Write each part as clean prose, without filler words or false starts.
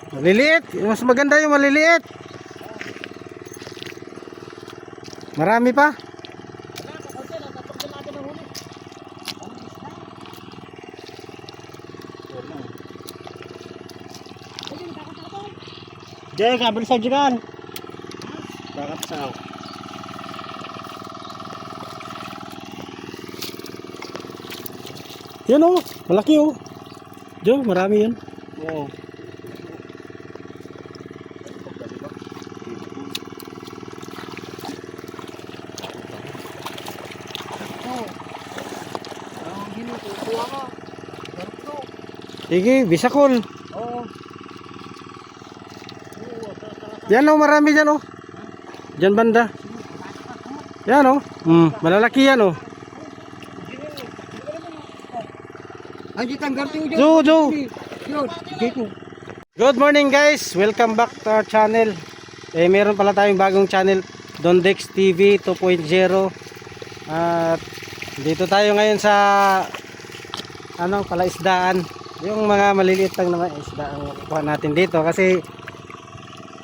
Maliliit. Mas maganda yung maliliit. Marami pa. Diyan, kabel sa dyan. Bakit sa ako? Yan oh, malaki oh. Jo, marami yan. Oo. Sige, bisakol. Oo. Yan oh, marami dyan oh. Dyan banda. Yan oh. Malalaki yan oh. Jo. Good morning guys. Welcome back to our channel. Meron pala tayong bagong channel, Dondex TV 2.0. At dito tayo ngayon sa palaisdaan. Yung mga maliliit lang na isda ang kuha natin dito kasi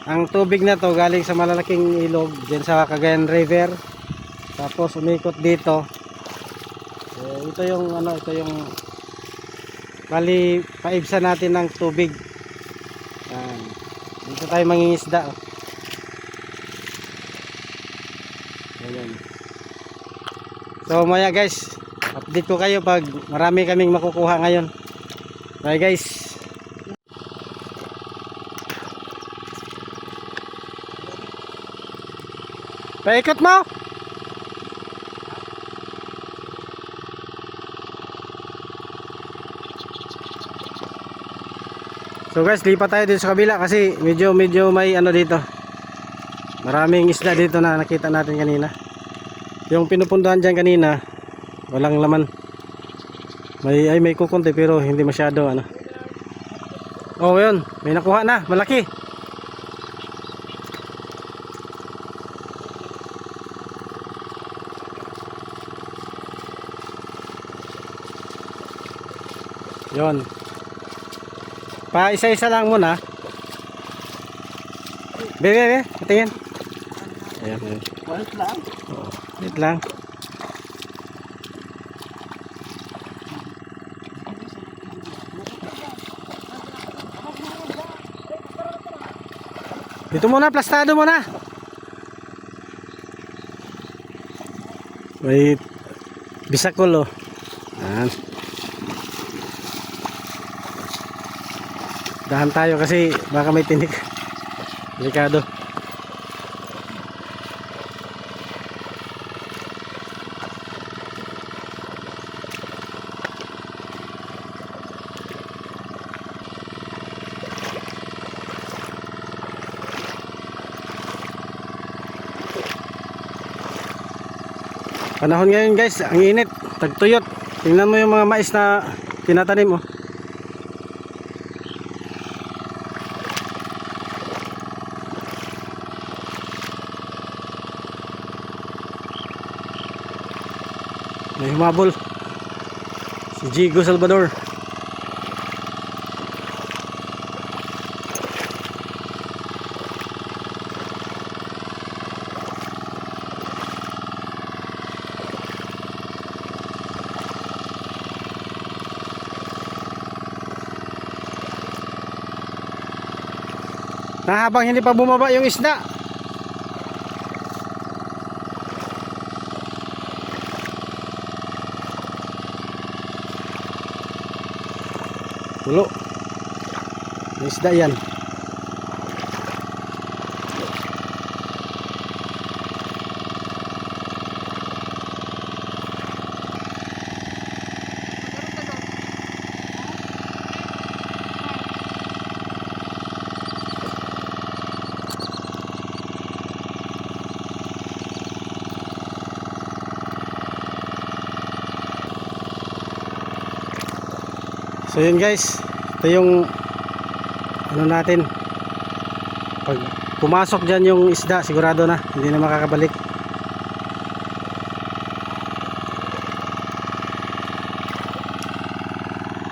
ang tubig na to galing sa malalaking ilog diyan sa Cagayan River. Tapos umikot dito. Ito yung bali paibsa natin ng tubig. Yan. Dito tayo mangingisda. Ayan. So maya guys, update ko kayo pag marami kaming makukuha ngayon. Bye guys. Paikot mo. So guys, lipat tayo dito sa kabila kasi medyo may dito. Maraming isda dito na nakita natin kanina. Yung pinupunduhan dyan kanina, walang laman. May kukunti pero hindi masyado Oh, yun, may nakuha na, malaki. Yun. Pa isa-isa lang muna. Bebe, patingin. Ayan. Wait lang. Wait lang. Dito muna, plastado muna. May bisakol oh. Ayan. Dahan tayo kasi baka may tinik. Delikado. Panahon ngayon guys, ang init, tagtuyot. Tingnan mo yung mga mais na tinatanim oh. May humabol si Jigo Salvador. Na habang hindi pa bumaba yung isda, tulo. May isda yan. So yun guys, ito yung natin, pag pumasok dyan yung isda sigurado na hindi na makakabalik.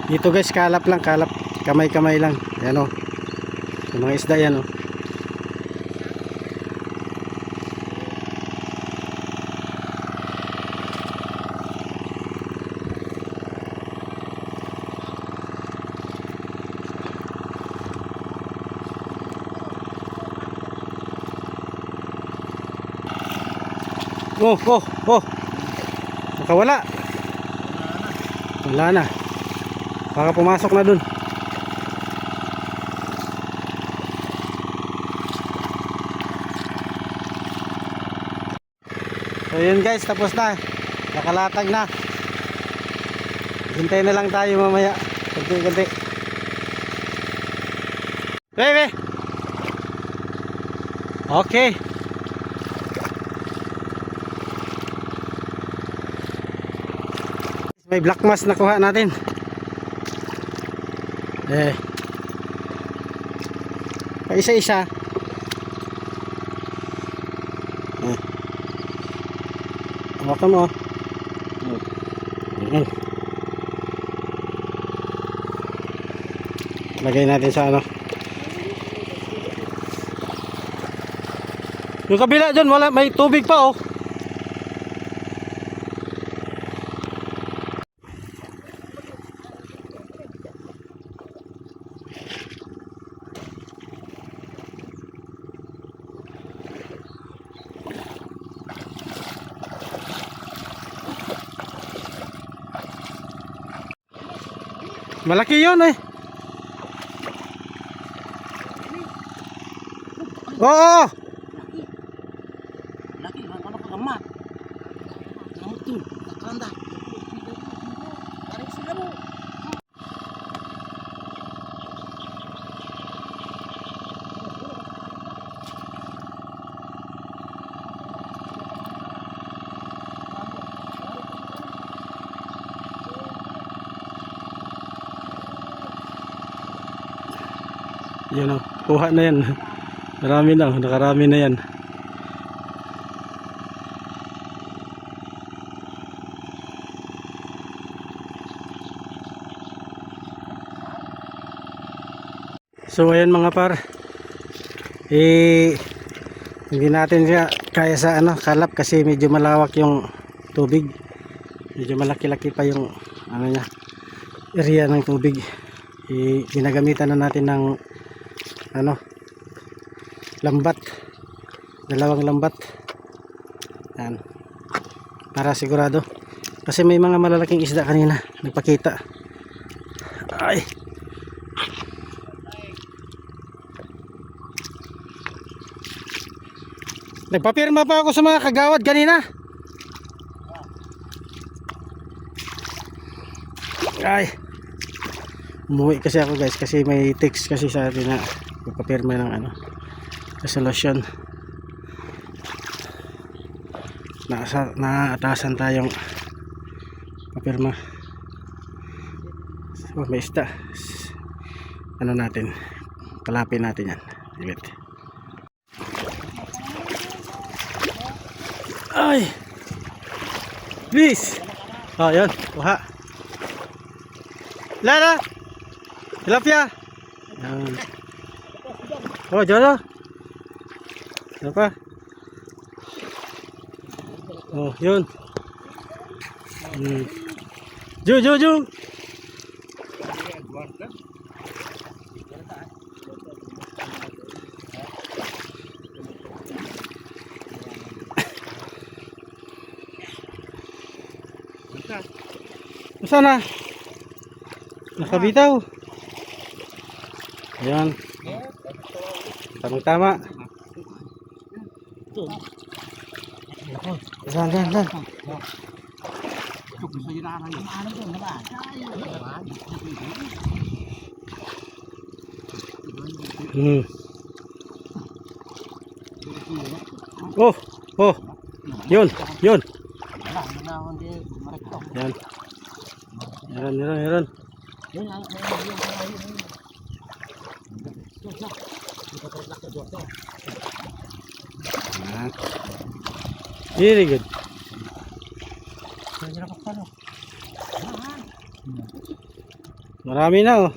Dito guys, kalap lang, kalap, kamay-kamay lang. Ayan o, Yung mga isda yan, oh. Oh, oh, oh. Nakawala. Wala na. Baka pumasok na dun. So yun guys, tapos na. Nakalatag na. Hintay na lang tayo mamaya. Kunti-kunti. Bebe. Okay. May black mass na kuha natin. Pa isa-isa. Hawakan mo. Lagay natin sa ano. Yung kabila dyan, wala, may tubig pa oh. Malaki yun eh. Oo. Laki, ano ka gamat? Gamot tuh, kakanda. Tarik sila mo. Yan o, kuha na yan. Marami na, nakarami na yan. So ayan mga par, hindi natin siya kaya sa ano, kalap kasi medyo malawak yung tubig. Medyo malaki-laki pa yung ano niya, area ng tubig. Ginagamitan na natin ng ano, lambat, dalawang lambat yan, para sigurado kasi may mga malalaking isda kanina nagpakita. Ay, nagpapirma pa ako sa mga kagawad kanina. Ay, umuwi kasi ako guys kasi may text kasi sa atin na magpapirma ng ano, resolution. Naatasan tayong papirma. So may isda, ano natin, palapin natin yan. Liwit. Ay, please. Oh yun, kuha. Lala, tilapia. Yan. Oh, jodoh. Apa? Oh, yun. Ju. Sana nakabitaw. Ayan. Tama-tama. Dan. Oh. Yun. Yan. Meron. Very good. Marami na oh.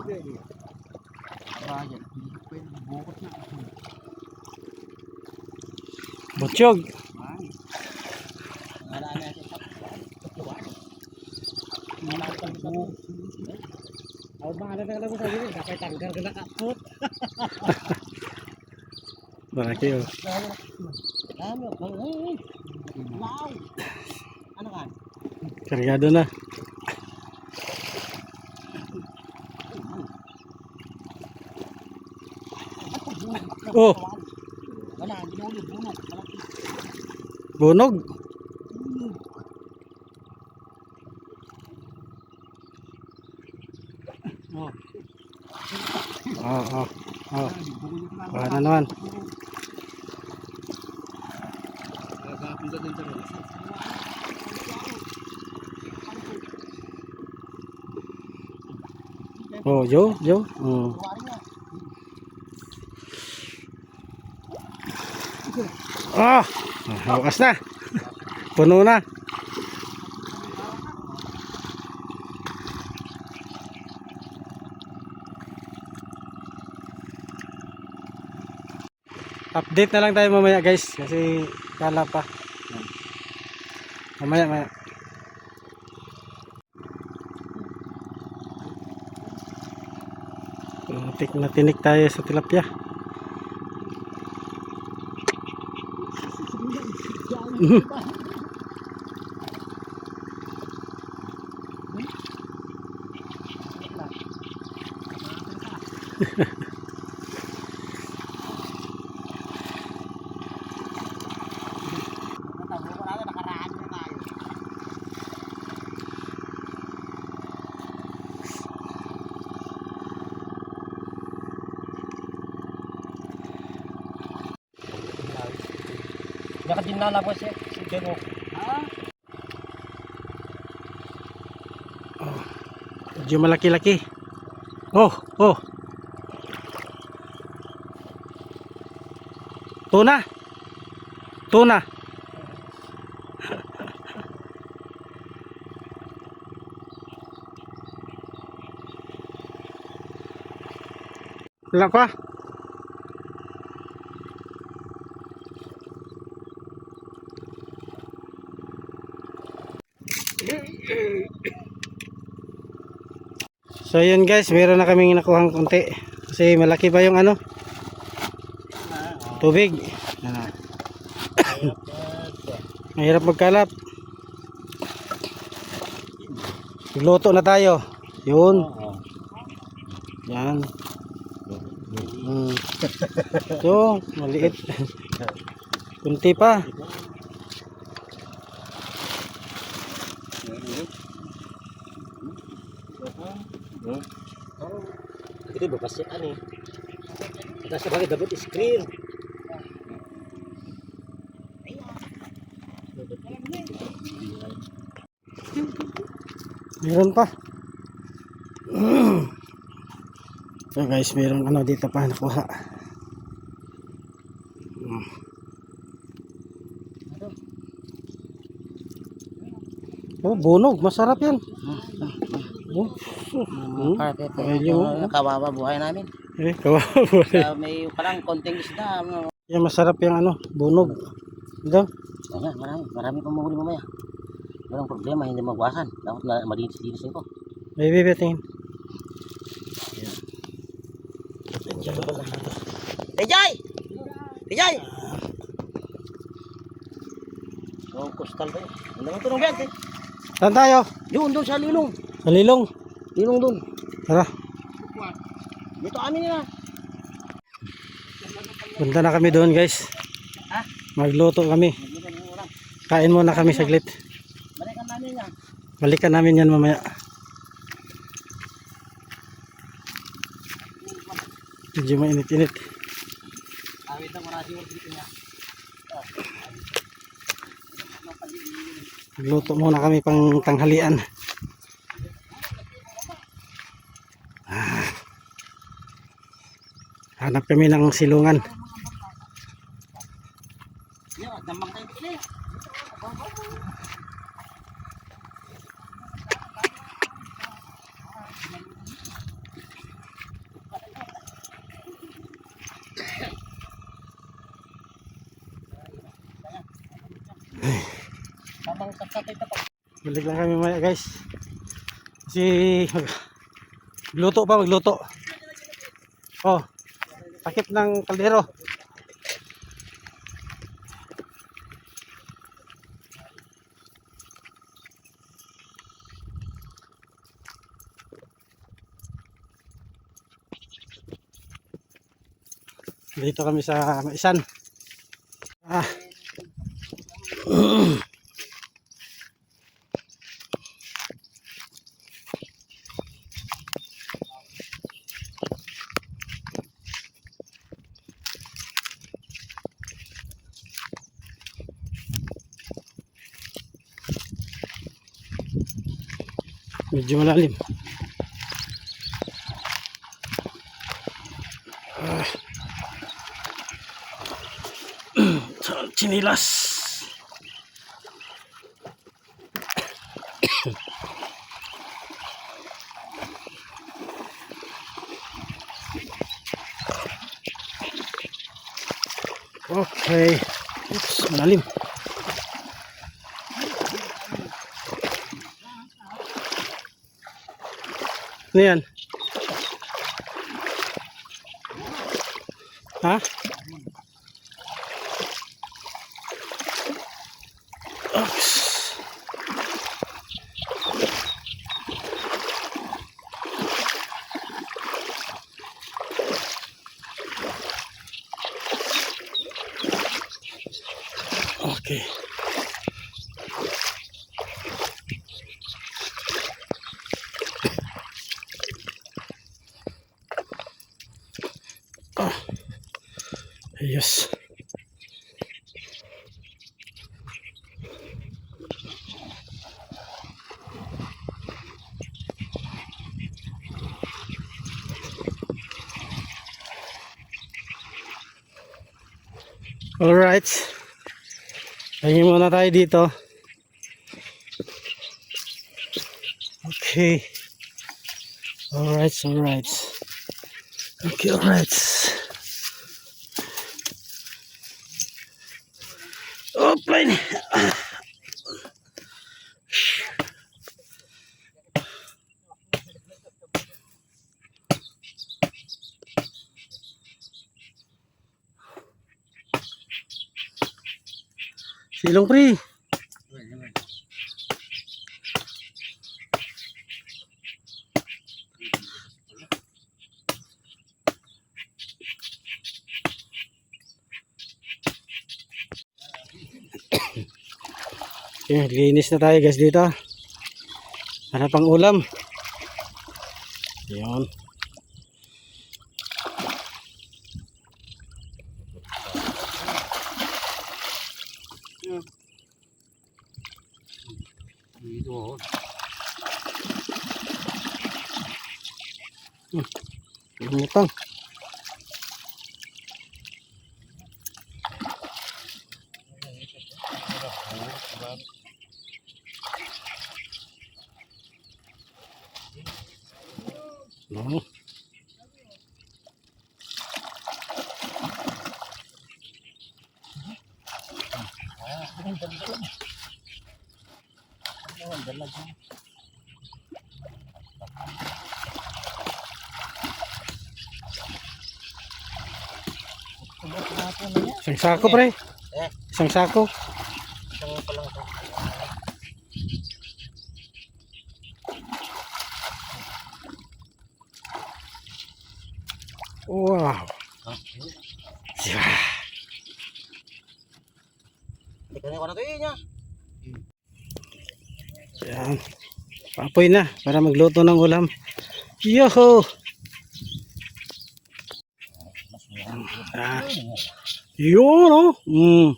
Ayan. Bukot na. Butsyog. Marami natin sa tuwan. Marami pang bukot. Ako ba ano na mo sa iyo? Dapat tanggal ka na kapot. Malaki oh. Dami. Wow. Ano kan? Kargado na. Oh, Wala, binuli, bunok. Malaki. bunog. Oh. Oh, oh, oh. Wala na naman. Oh, Jo, Jo. Ah, hawas na. Puno na. Update na lang tayo mamaya guys kasi kala pa. Mamaya. Tik na tinik tayo sa tilapia. Baka din nalabas si Jeno. Ha? Medyo malaki-laki. Oh, oh. Tuna. Tuna. Wala pa. So yun guys, meron na kaming nakuhang konti. Kasi malaki pa yung ano, tubig. Mahirap magkalap. Luto na tayo. Yun. Yan. So, maliit. Kunti pa. Ito ba kasi ano? Nasa bagay dapat screen. Meron pa. So guys, meron ano dito pa nakuha. Oh, bunog, masarap yan. Kawawa buhay namin. Kawawa. May palang konting isda. Yan masarap yung ano, bunog. Ito. Ayan, marami pang mahuli mamaya. Walang problema, hindi magwasan. Dapat na malinis-linis ito. Baby, tingin. Tejay! Tejay! Oh, kustal ba yun? Ang dami tulong yan, Saan tayo? yun, doon sa Lilong. Sa Lilong. Lilong doon. Tara. Dito amin nila. Punta na kami doon guys. Ha? Magluto kami. Kain muna kami saglit. Balikan namin yan. Balikan namin yan mamaya. Medyo mainit-init. Awit na marasi mo dito niya. Magluto muna kami pang tanghalian. Hanap kami ng silungan. Yo, damang tayo dito. Sakit na pa. Balik lang kami maya guys. Kasi magluto. Oh, takip ng kaldero. Dito kami sa Maisan. Ah. Medyo malalim. Chinilas. Okay. Oops, malalim. Ano yan? Ha? Oops. Okay. Oh. Yes. Alright. Ayun muna tayo dito. Okay. Alright. Okay, alright. Open. Silong pre. Okay, linis na tayo guys dito. Para pang ulam. Ayun. Dito. Lumutang. No. Isang sako pre. Isang sako. Isang pa lang ito. Wow. Yeah. Teka na ko na ito niya. Yan. Papoy na para magluto ng ulam. Yoho! Ah. Yun oh.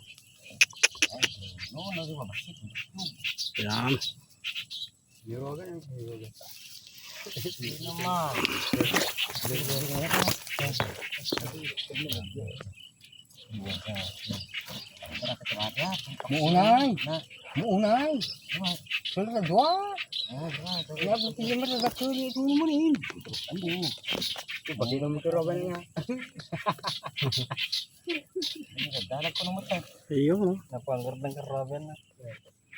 Yan. Muunay. Solo sa dua. Ya buti naman sa dakuli ito mo rin. Ano? Pagi naman ito rawan niya. Dalag ko naman tayo. Ayun oh. Napanggar ng karaban na.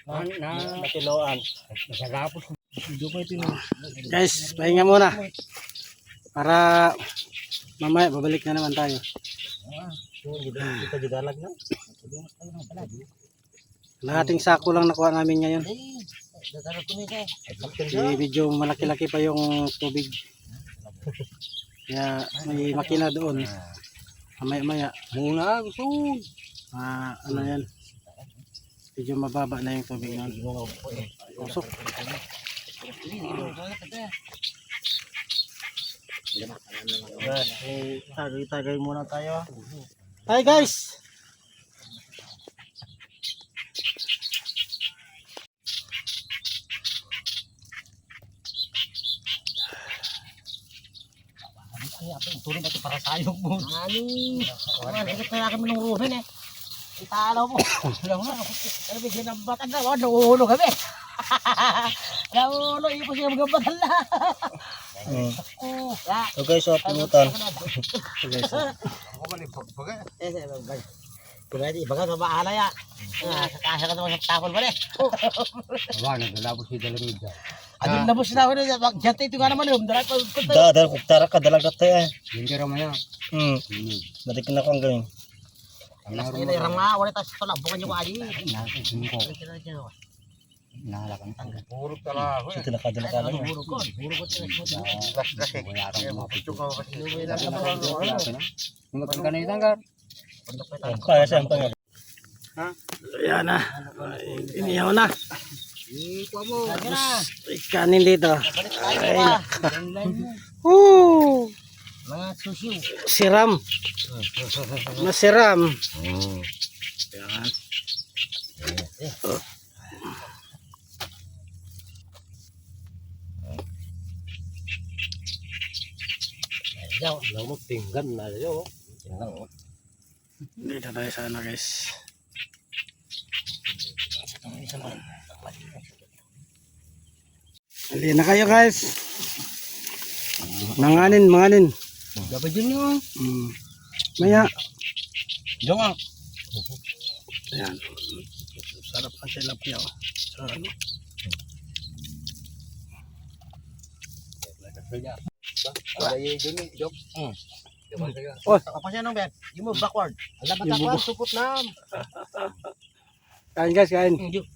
Matiloan. Masagapos. Guys, pahinga muna. Para mamaya babalik na naman tayo. Kita gidalag na. Lahating sako lang nakuha namin ngayon. Medyo malaki-laki pa yung tubig. Kaya may makina doon. Maya-maya. Muna gusto. Ano yan? Medyo mababa na yung tubig nun. Usok. Tagay muna tayo. Hi guys! Turun ito para sayong mo. Ano? Ikot na kami ng Ruben eh. Italaw mo. Alam mo, ano bigyan ng batan na. Nauulo kami. Nauulo, ipos siya mga batan na. So guys, so pinutan. Pwede, baga sa bahala ya. Kakasya ka naman sa tapon mo eh. Wala, naglalabos si Dalamida. Adun na mo sila ko na. Jante ito nga naman yun. Dahil kuktara ka dalag natin eh. Hindi raman yan. Balik na akong gawin. Alas na yun, irang nga. Wala tayo sa tala. Bukan nyo ko aji. Nakasin ko. Nahalakan tanggal. Burog tala ako eh. Tinakadala ka lang. Burog ko. Burog ko tila. Wala kang mapito. Yung magkang na itanggal. Kaya siyang pangal. Ayan na. Inihaw na. Ikanin dito. Balik tayo pa. Woo! Mga susiw. Siram. Masiram. Ayan. Yaw, lamok tinggan na yaw. Dito tayo sa ano guys. Hindi na kayo guys. Manganin. Dapat din yun. Maya. Diyan nga. Ayan. Sarap ang tilapia. Sarap. Oh, apa siya nang bet? You move backward. Alam ba takwan, supot na. Kain guys, kain. Yung